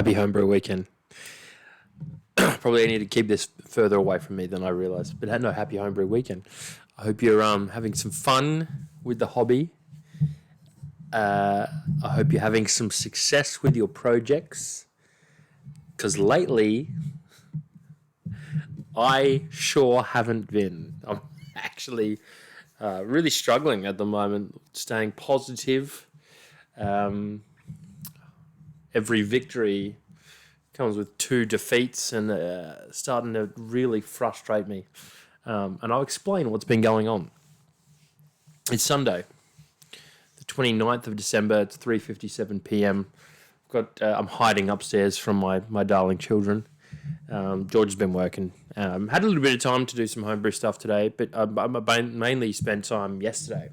Happy Homebrew Weekend. Probably need to keep this further away from me than I realised. But no, Happy Homebrew Weekend. I hope you're having some fun with the hobby. I hope you're having some success with your projects. Because lately, I sure haven't been. I'm actually really struggling at the moment, staying positive. Every victory comes with 2 defeats and starting to really frustrate me. And I'll explain what's been going on. It's Sunday, the 29th of December. It's 3:57 p.m. I'm hiding upstairs from my darling children. George has been working. Had a little bit of time to do some homebrew stuff today, but I mainly spent time yesterday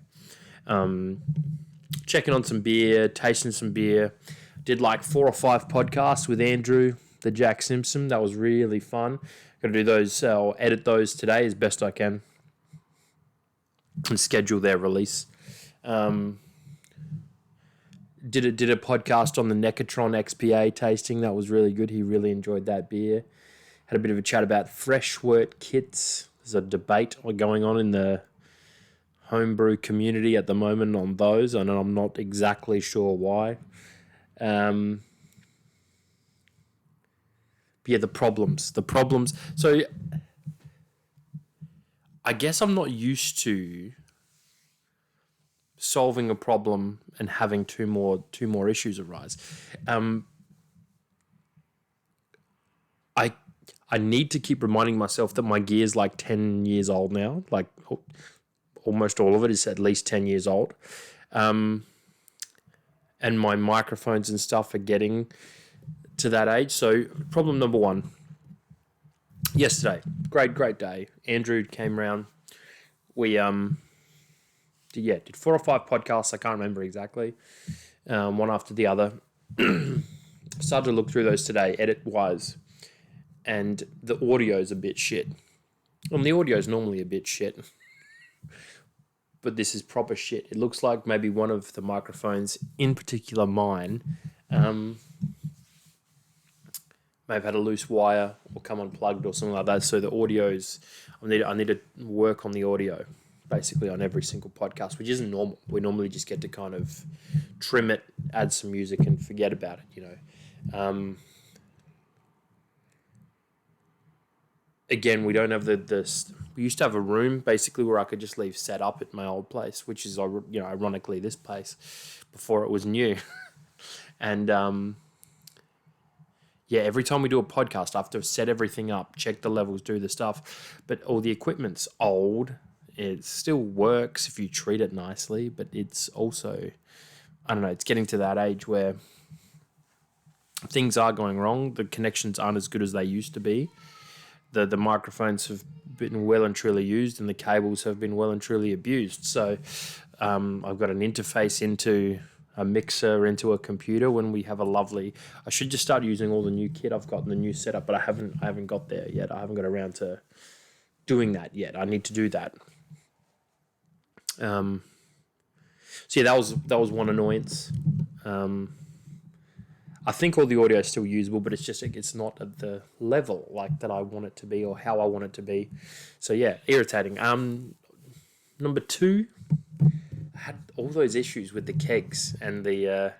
checking on some beer, tasting some beer. Did like 4 or 5 podcasts with Andrew, the Jack Simpson. That was really fun. Got to do those. I'll edit those today as best I can and schedule their release. Did a podcast on the Necatron XPA tasting. That was really good. He really enjoyed that beer. Had a bit of a chat about fresh wort kits. There's a debate going on in the homebrew community at the moment on those, and I'm not exactly sure why. Yeah, the problems. So I guess I'm not used to solving a problem and having two more issues arise. I need to keep reminding myself that my gear's like 10 years old now. Like almost all of it is at least 10 years old. And my microphones and stuff are getting to that age. So problem number 1. Yesterday, great day. Andrew came round. We did 4 or 5 podcasts. I can't remember exactly. One after the other. Started to look through those today, edit-wise. And the audio's a bit shit. And the audio's normally a bit shit. But this is proper shit. It looks like maybe one of the microphones, in particular mine, may have had a loose wire or come unplugged or something like that. So the audio's, I need to work on the audio basically on every single podcast, which isn't normal. We normally just get to kind of trim it, add some music, and forget about it. Again, we don't have we used to have a room basically where I could just leave set up at my old place, which is, ironically this place before it was new. And every time we do a podcast, I have to set everything up, check the levels, do the stuff. But all the equipment's old. It still works if you treat it nicely, but it's also, I don't know, it's getting to that age where things are going wrong. The connections aren't as good as they used to be. The microphones have been well and truly used, and the cables have been well and truly abused. So I've got an interface into a mixer, into a computer when we have a lovely... I should just start using all the new kit I've got in the new setup, but I haven't got there yet. I haven't got around to doing that yet. I need to do that. That was one annoyance. I think all the audio is still usable, but it's not at the level like that I want it to be or how I want it to be. So yeah, irritating. Number 2, I had all those issues with the kegs and the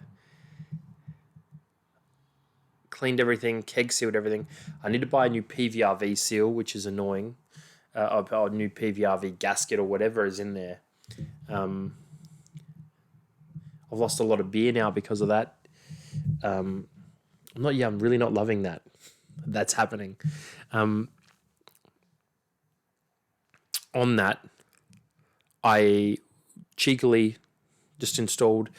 cleaned everything, keg sealed everything. I need to buy a new PVRV seal, which is annoying. A new PVRV gasket or whatever is in there. I've lost a lot of beer now because of that. I'm really not loving that. That's happening. On that, I cheekily just installed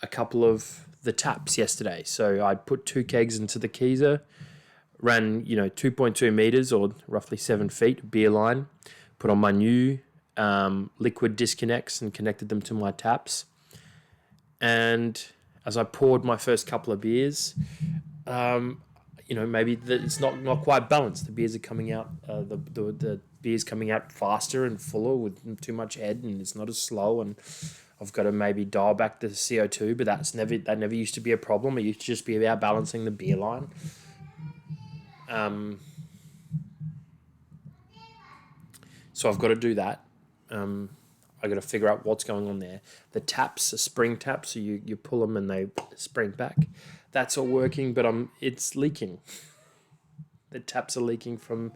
a couple of the taps yesterday. So I put 2 kegs into the Keezer, ran 2.2 meters or roughly 7 feet beer line, put on my new liquid disconnects and connected them to my taps. And as I poured my first couple of beers, maybe it's not quite balanced. The beers are coming out, the beer's coming out faster and fuller with too much head, and it's not as slow, and I've got to maybe dial back the CO2, but that never used to be a problem. It used to just be about balancing the beer line. So I've got to do that. I got to figure out what's going on there. The taps are spring taps, so you pull them and they spring back. That's all working, but it's leaking. The taps are leaking from.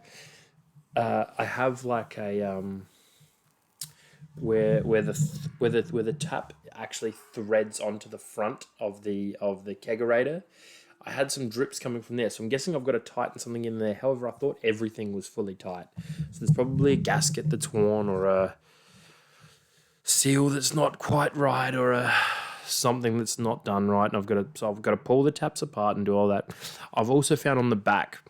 I have like a where the tap actually threads onto the front of the kegerator. I had some drips coming from there, so I'm guessing I've got to tighten something in there. However, I thought everything was fully tight. So there's probably a gasket that's worn, or a seal that's not quite right, or something that's not done right. And I've got to pull the taps apart and do all that. I've also found on the back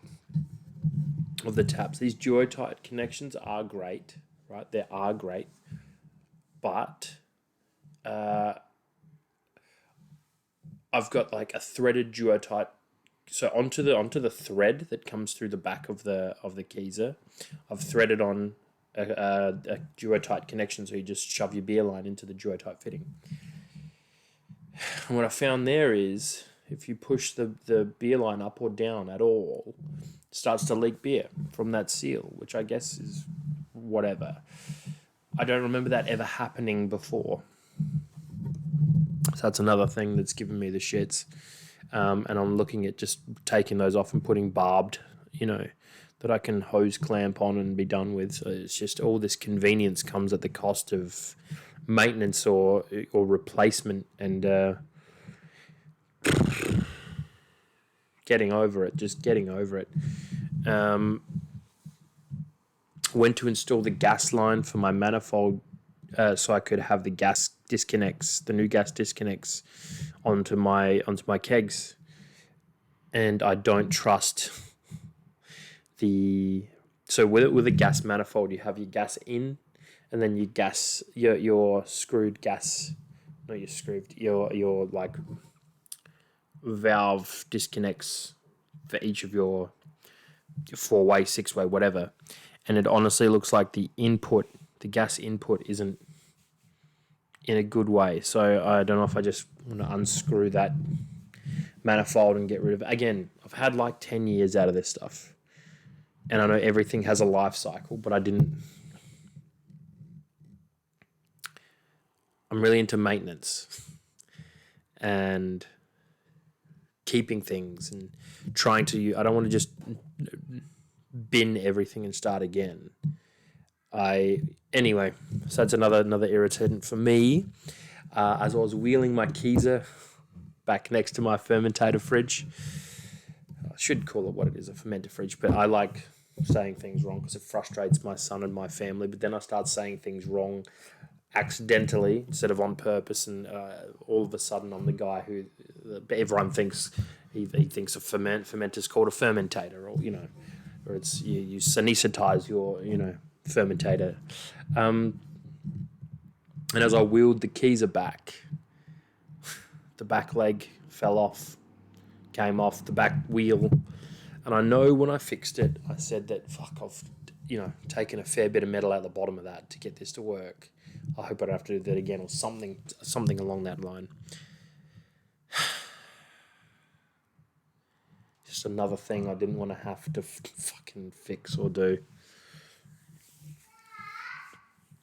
of the taps, these duo-tight connections are great, right? They are great, but I've got like a threaded duo-tight, so onto the thread that comes through the back of the Keezer, I've threaded on a duo-tight connection, so you just shove your beer line into the duo-tight fitting. And what I found there is, if you push the beer line up or down at all, it starts to leak beer from that seal, which I guess is whatever. I don't remember that ever happening before. So that's another thing that's given me the shits. And I'm looking at just taking those off and putting barbed, that I can hose clamp on and be done with. So it's just all this convenience comes at the cost of maintenance or replacement, and getting over it. Went to install the gas line for my manifold, so I could have the new gas disconnects onto my kegs, and I don't trust with a gas manifold, you have your gas in, and then your screwed gas, your like valve disconnects for each of your 4-way, 6-way, whatever. And it honestly looks like the gas input isn't in a good way. So I don't know if I just want to unscrew that manifold and get rid of it. Again, I've had like 10 years out of this stuff, and I know everything has a life cycle, but I'm really into maintenance and keeping things and trying to. I don't want to just bin everything and start again. Anyway, so that's another irritant for me. As I was wheeling my Keezer back next to my fermentator fridge, I should call it what it is, a fermenter fridge, but I like saying things wrong because it frustrates my son and my family. But then I start saying things wrong accidentally instead of on purpose, and all of a sudden I'm the guy who everyone thinks he thinks a fermenter's called a fermentator, or it's you sanitize your fermentator. And as I wheeled the Keezer back, the back leg fell off, came off the back wheel. And I know when I fixed it, I said that, I've taken a fair bit of metal out the bottom of that to get this to work. I hope I don't have to do that again, or something along that line. Just another thing I didn't want to have to fucking fix or do.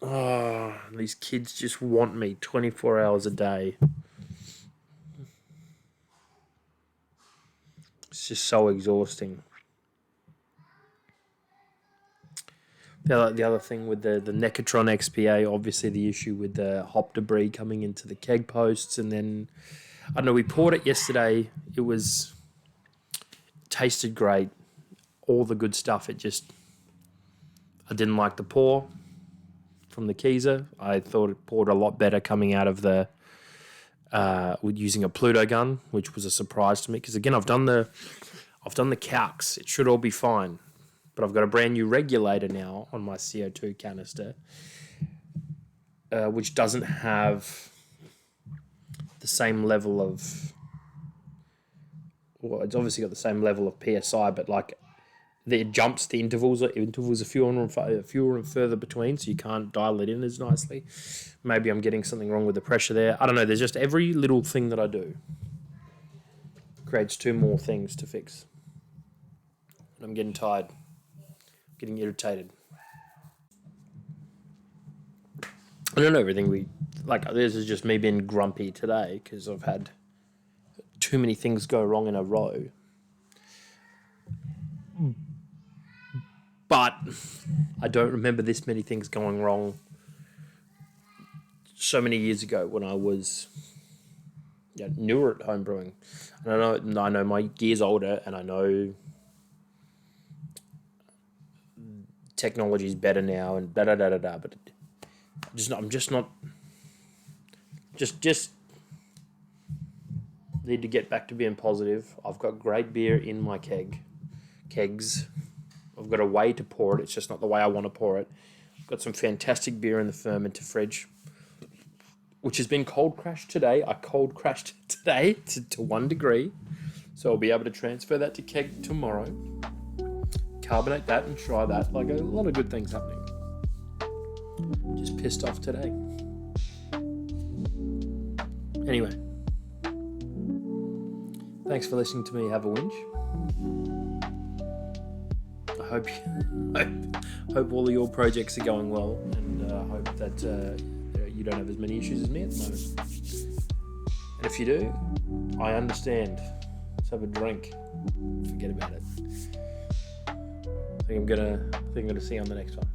Oh, these kids just want me 24 hours a day. It's just so exhausting. The other thing with the Necatron XPA, obviously the issue with the hop debris coming into the keg posts, and then, I don't know, we poured it yesterday. It tasted great. All the good stuff. I didn't like the pour from the Keezer. I thought it poured a lot better coming out of with using a Pluto gun, which was a surprise to me, because again, I've done the calcs. It should all be fine, but I've got a brand new regulator now on my CO2 canister, which doesn't have the same level of. Well, it's obviously got the same level of PSI, but like it jumps. The intervals are fewer and further between, so you can't dial it in as nicely. Maybe I'm getting something wrong with the pressure there. I don't know. There's just every little thing that I do creates 2 more things to fix. And I'm getting tired, getting irritated. I don't know everything this is just me being grumpy today because I've had too many things go wrong in a row. But I don't remember this many things going wrong so many years ago when I was newer at home brewing. And I know my gear's older, and I know technology's better now, and da da da da da. But I'm just not. Just need to get back to being positive. I've got great beer in my kegs. I've got a way to pour it. It's just not the way I want to pour it. I've got some fantastic beer in the fermenter fridge, which has been cold crashed today. I cold crashed today to 1 degree. So I'll be able to transfer that to keg tomorrow. Carbonate that and try that. Like, a lot of good things happening. Just pissed off today. Anyway. Thanks for listening to me have a whinge. I hope all of your projects are going well, and I hope that you don't have as many issues as me at the moment. And if you do, I understand. Let's have a drink. Forget about it. I think I'm gonna see you on the next one.